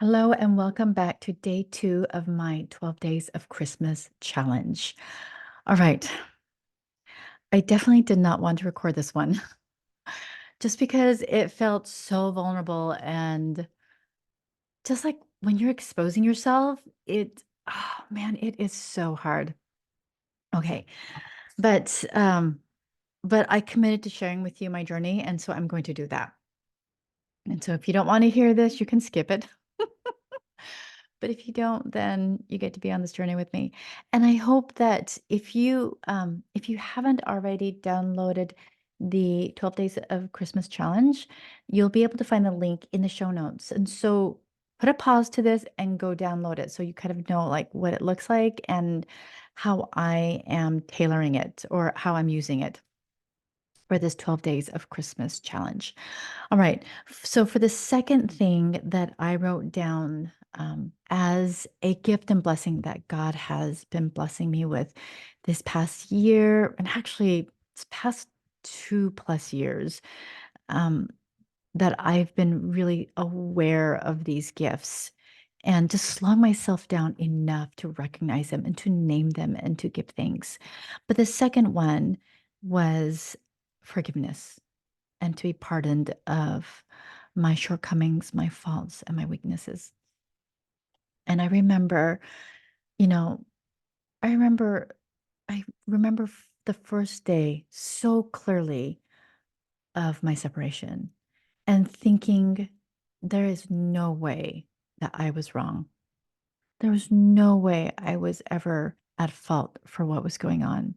Hello and welcome back to day 2 of my 12 Days of Christmas challenge. All right, I definitely did not want to record this one just because it felt so vulnerable and just like when you're exposing yourself, oh man, it is so hard. Okay, but but I committed to sharing with you my journey, and so I'm going to do that. And so if you don't want to hear this, you can skip it. But if you don't, then you get to be on this journey with me. And I hope that if you haven't already downloaded the 12 Days of Christmas challenge, you'll be able to find the link in the show notes. And so put a pause to this and go download it so you kind of know like what it looks like and how I am tailoring it or how I'm using it for this 12 Days of Christmas challenge. All right. So for the second thing that I wrote down as a gift and blessing that God has been blessing me with this past year, and actually it's past 2+ years, um, that I've been really aware of these gifts and just slow myself down enough to recognize them and to name them and to give thanks. But the second one was forgiveness and to be pardoned of my shortcomings, my faults, and my weaknesses. And you know, I remember, I remember the first day so clearly of my separation and thinking, there is no way that I was wrong. There was no way I was ever at fault for what was going on.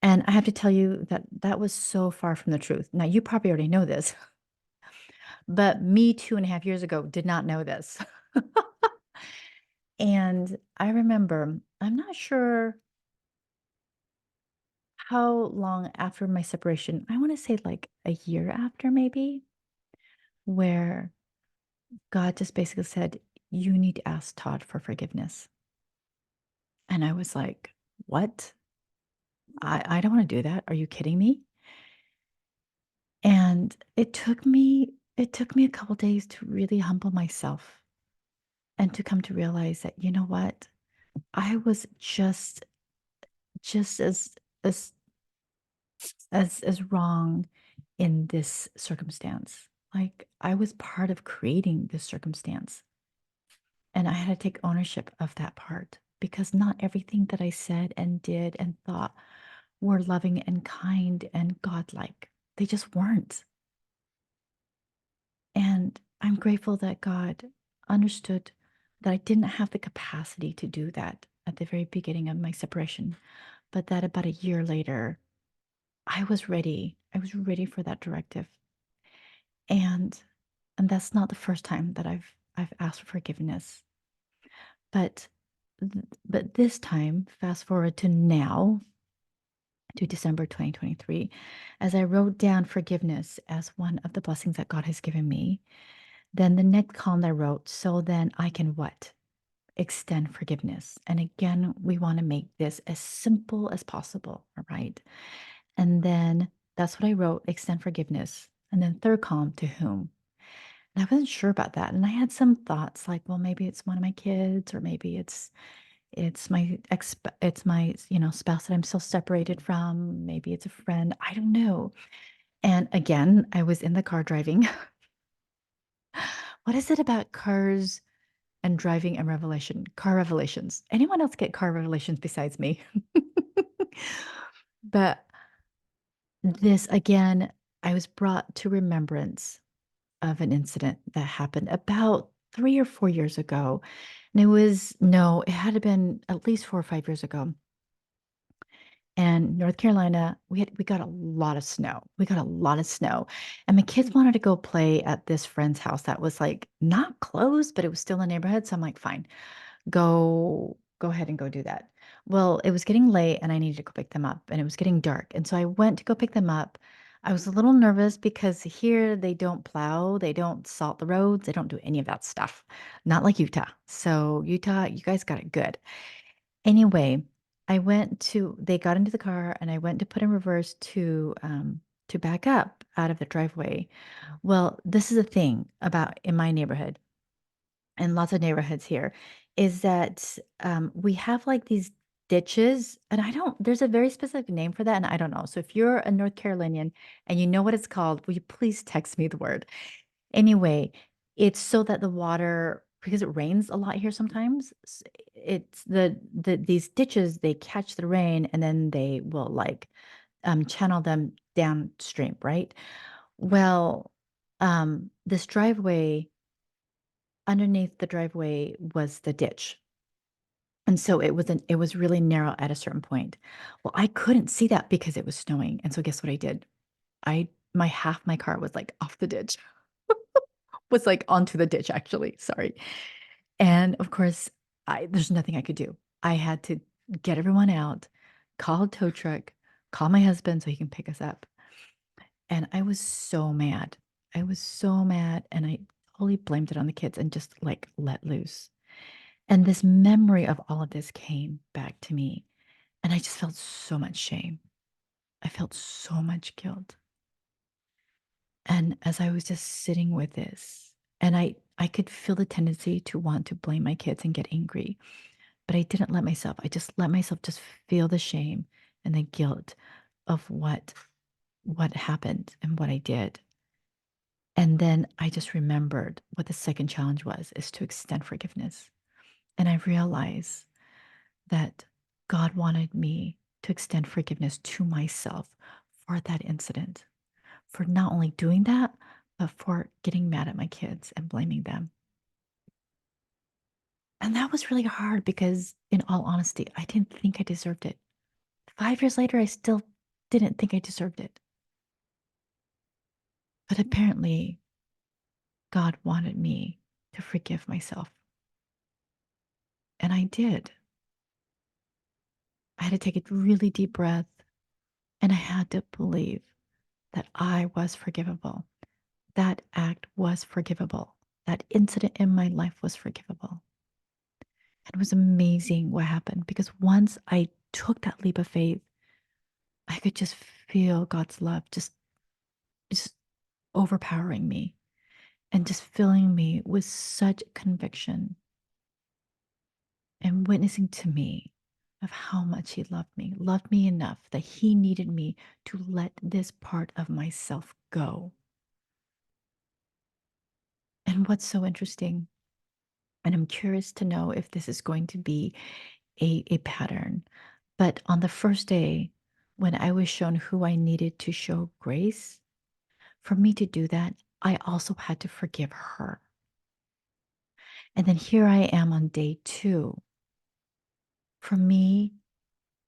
And I have to tell you that that was so far from the truth. Now, you probably already know this, but me 2.5 years ago did not know this. And I remember, I'm not sure how long after my separation, I want to say like a year after, maybe, where God just basically said, you need to ask Todd for forgiveness. And I was like, what? I don't want to do that. Are you kidding me? And it took me a couple days to really humble myself and to come to realize that, you know what? I was just as as wrong in this circumstance. Like I was part of creating this circumstance. And I had to take ownership of that part because not everything that I said and did and thought were loving and kind and godlike. They just weren't. And I'm grateful that God understood that I didn't have the capacity to do that at the very beginning of my separation, but that about a year later, I was ready. I was ready for that directive. And and that's not the first time that I've asked for forgiveness. But but this time, fast forward to now, to December 2023, as I wrote down forgiveness as one of the blessings that God has given me, then the next column I wrote, so then I can what? Extend forgiveness. And again, we want to make this as simple as possible, all right? And then that's what I wrote, extend forgiveness. And then third column, to whom? And I wasn't sure about that. And I had some thoughts like, well, maybe it's one of my kids, or maybe it's my it's my, spouse that I'm still separated from. Maybe it's a friend. I don't know. And again, I was in the car driving. What is it about cars and driving and car revelations? Anyone else get car revelations besides me? But this again, I was brought to remembrance of an incident that happened about 3 or 4 years ago. And no, it had to been at least 4 or 5 years ago. And North Carolina, we got a lot of snow. We got a lot of snow. And my kids wanted to go play at this friend's house that was like not close, but it was still in the neighborhood. So I'm like, fine, go ahead and go do that. Well, it was getting late and I needed to go pick them up and it was getting dark. And so I went to go pick them up. I was a little nervous because here they don't plow, they don't salt the roads, they don't do any of that stuff. Not like Utah. So Utah, you guys got it good. Anyway, they got into the car and I went to put in reverse to back up out of the driveway. Well, this is a thing about in my neighborhood. in lots of neighborhoods here, is that we have like these ditches, and there's a very specific name for that, and I don't know. So if you're a North Carolinian and you know what it's called, will you please text me the word? Anyway, it's so that the water, because it rains a lot here sometimes, it's these ditches, they catch the rain and then they will like channel them downstream, right? Well, this driveway, underneath the driveway was the ditch. And so it was really narrow at a certain point. Well, I couldn't see that because it was snowing. And so guess what I did? My half my car was like off the ditch, was like onto the ditch actually. Sorry. And of course, there's nothing I could do. I had to get everyone out, call a tow truck, call my husband so he can pick us up. And I was so mad. I was so mad, and I totally blamed it on the kids and just like let loose. And this memory of all of this came back to me, and I just felt so much shame. I felt so much guilt. And as I was just sitting with this, and I could feel the tendency to want to blame my kids and get angry, but I didn't let myself. I just let myself just feel the shame and the guilt of what happened and what I did. And then I just remembered what the second challenge was, is to extend forgiveness. And I realized that God wanted me to extend forgiveness to myself for that incident, for not only doing that, but for getting mad at my kids and blaming them. And that was really hard because, in all honesty, I didn't think I deserved it. 5 years later, I still didn't think I deserved it. But apparently, God wanted me to forgive myself. And I did. I had to take a really deep breath, and I had to believe that I was forgivable. That act was forgivable. That incident in my life was forgivable. It was amazing what happened, because once I took that leap of faith, I could just feel God's love just overpowering me and just filling me with such conviction and witnessing to me of how much he loved me enough that he needed me to let this part of myself go. And what's so interesting, and I'm curious to know if this is going to be a pattern, but on the first day, when I was shown who I needed to show grace, for me to do that, I also had to forgive her. And then here I am on day two. For me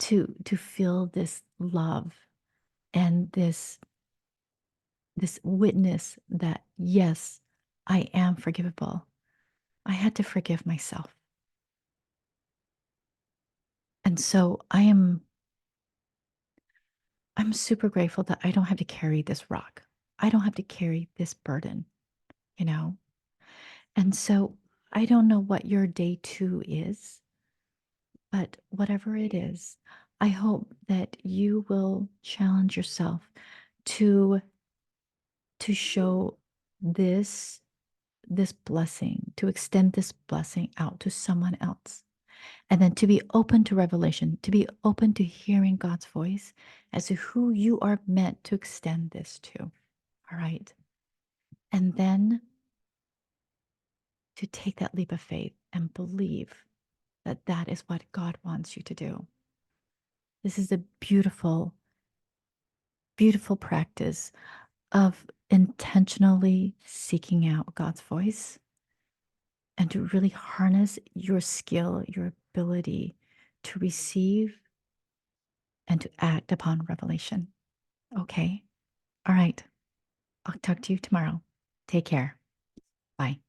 to feel this love and this witness that, yes, I am forgivable, I had to forgive myself. And so I'm super grateful that I don't have to carry this rock. I don't have to carry this burden, you know? And so I don't know what your day two is, but whatever it is, I hope that you will challenge yourself to show this blessing, to extend this blessing out to someone else. And then to be open to revelation, to be open to hearing God's voice as to who you are meant to extend this to. All right. And then to take that leap of faith and believe that that is what God wants you to do. This is a beautiful, beautiful practice of intentionally seeking out God's voice and to really harness your skill, your ability to receive and to act upon revelation. Okay. All right. I'll talk to you tomorrow. Take care. Bye.